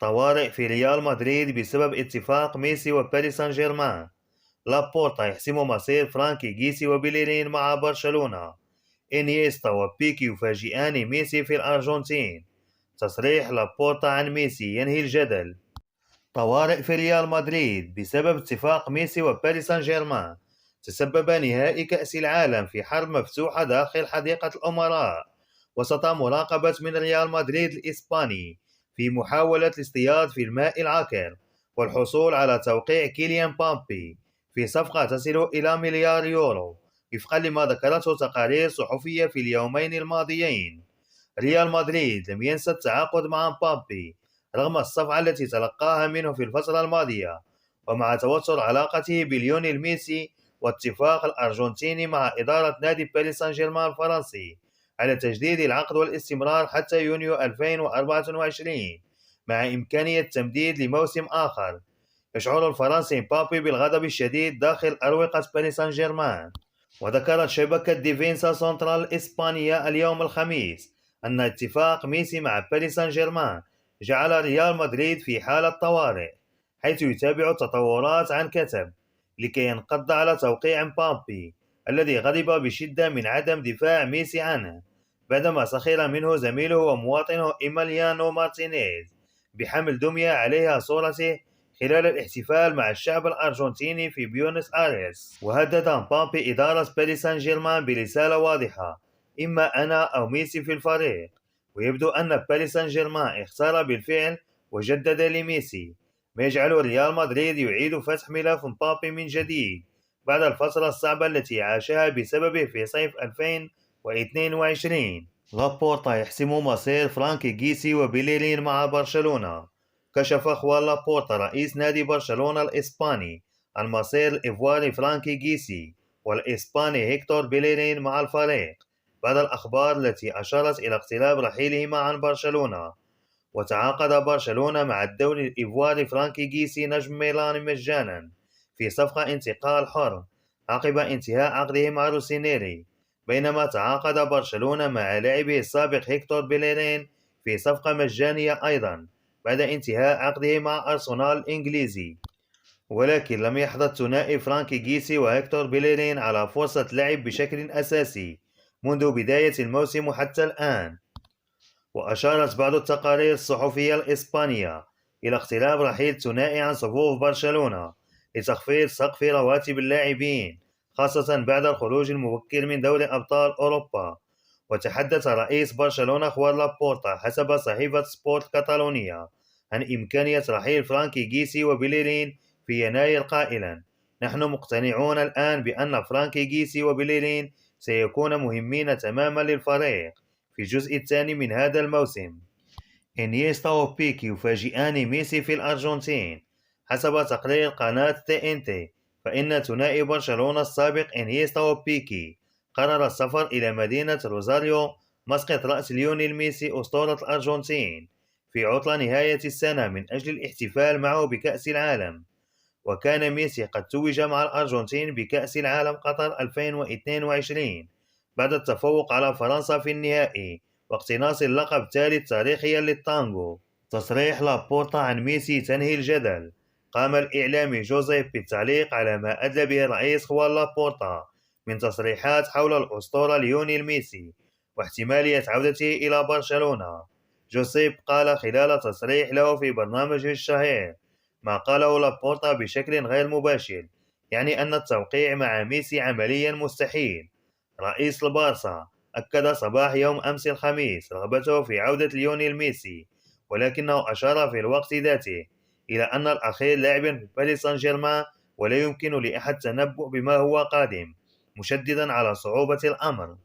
طوارئ في ريال مدريد بسبب اتفاق ميسي وباريس سان جيرمان. لابورتا يحسم مصير فرانكي جيسي وبيليرين مع برشلونة. إنيستا وبيكي يفاجئان ميسي في الأرجنتين. تصريح لابورتا عن ميسي ينهي الجدل. طوارئ في ريال مدريد بسبب اتفاق ميسي وباريس سان جيرمان. تسبب نهائي كأس العالم في حرب مفتوحة داخل حديقة الأمراء، وسط مراقبة من ريال مدريد الإسباني في محاولة الاصطياد في الماء العكر والحصول على توقيع كيليان بامبي في صفقة تصل إلى مليار يورو، وفقا لما ذكرته تقارير صحفية في اليومين الماضيين. ريال مدريد لم ينسى التعاقد مع مبابي رغم الصفعة التي تلقاها منه في الفترة الماضية، ومع توتر علاقته بليونيل ميسي واتفاق الأرجنتيني مع إدارة نادي باريس سان جيرمان الفرنسي على تجديد العقد والاستمرار حتى يونيو 2024 مع إمكانية تمديد لموسم آخر. يشعر الفرنسي مبابي بالغضب الشديد داخل أروقة باريس سان جيرمان. وذكرت شبكة ديفينسا سنترال الإسبانية اليوم الخميس أن اتفاق ميسي مع باريس سان جيرمان جعل ريال مدريد في حالة طوارئ، حيث يتابع التطورات عن كثب لكي ينقض على توقيع مبابي الذي غضب بشدة من عدم دفاع ميسي عنه بعدما سخر منه زميله ومواطنه إيميليانو مارتينيز بحمل دمية عليها صورته خلال الاحتفال مع الشعب الأرجنتيني في بيونس آيرس. وهدد مبابي إدارة باريس سان جيرمان برسالة واضحة: إما أنا أو ميسي في الفريق. ويبدو أن باريس سان جيرمان اختار بالفعل وجدد لميسي، ما يجعل ريال مدريد يعيد فتح ملف مبابي من جديد بعد الفترة الصعبة التي عاشها بسببه في صيف 2022. لابورتا يحسم مصير فرانكي جيسي وبيليرين مع برشلونة. كشف خوان لابورتا رئيس نادي برشلونة الإسباني عن مصير الإيفواري فرانكي جيسي والإسباني هيكتور بيليرين مع الفريق بعد الأخبار التي أشارت إلى اقتراب رحيلهما عن برشلونة. وتعاقد برشلونة مع الدولي الإيفواري فرانكي جيسي نجم ميلان مجانا في صفقة انتقال حر عقب انتهاء عقده مع روسينيري، بينما تعاقد برشلونة مع لاعبه السابق هيكتور بيليرين في صفقة مجانية أيضا بعد انتهاء عقده مع أرسنال الإنجليزي. ولكن لم يحظى الثنائي فرانكي جيسي وهيكتور بيليرين على فرصة لعب بشكل أساسي منذ بداية الموسم حتى الآن. وأشارت بعض التقارير الصحفية الإسبانية إلى اقتراب رحيل ثنائي عن صفوف برشلونة لتخفيض سقف رواتب اللاعبين، خاصة بعد الخروج المبكر من دوري أبطال أوروبا. وتحدث رئيس برشلونة خوان لابورتا حسب صحيفة سبورت كاتالونيا عن إمكانية رحيل فرانكي جيسي وبيليرين في يناير قائلا: نحن مقتنعون الآن بأن فرانكي جيسي وبيليرين سيكون مهمين تماما للفريق في الجزء الثاني من هذا الموسم. إنيستا وبيكي يفاجئان ميسي في الأرجنتين. حسب تقرير قناة تي إن تي، فإن ثنائي برشلونة السابق إنيستا وبيكي قرر السفر إلى مدينة روزاريو مسقط رأس ليونيل ميسي أسطورة الأرجنتين في عطلة نهاية السنة من أجل الاحتفال معه بكأس العالم. وكان ميسي قد توج مع الأرجنتين بكأس العالم قطر 2022 بعد التفوق على فرنسا في النهائي واقتناص اللقب الثالث تاريخيا للتانغو. تصريح لابورتا عن ميسي تنهي الجدل. قام الإعلامي جوزيف بالتعليق على ما أدلى به الرئيس خوان لابورتا من تصريحات حول الأسطورة ليونيل ميسي واحتمالية عودته إلى برشلونة. جوزيف قال خلال تصريح له في برنامجه الشهير ما قاله لابورتا بشكل غير مباشر، يعني أن التوقيع مع ميسي عمليا مستحيل. رئيس البارسا أكد صباح يوم أمس الخميس رغبته في عودة ليونيل ميسي، ولكنه أشار في الوقت ذاته إلى أن الأخير لاعب في باريس سان جيرمان ولا يمكن لأحد التنبؤ بما هو قادم، مشددا على صعوبة الأمر.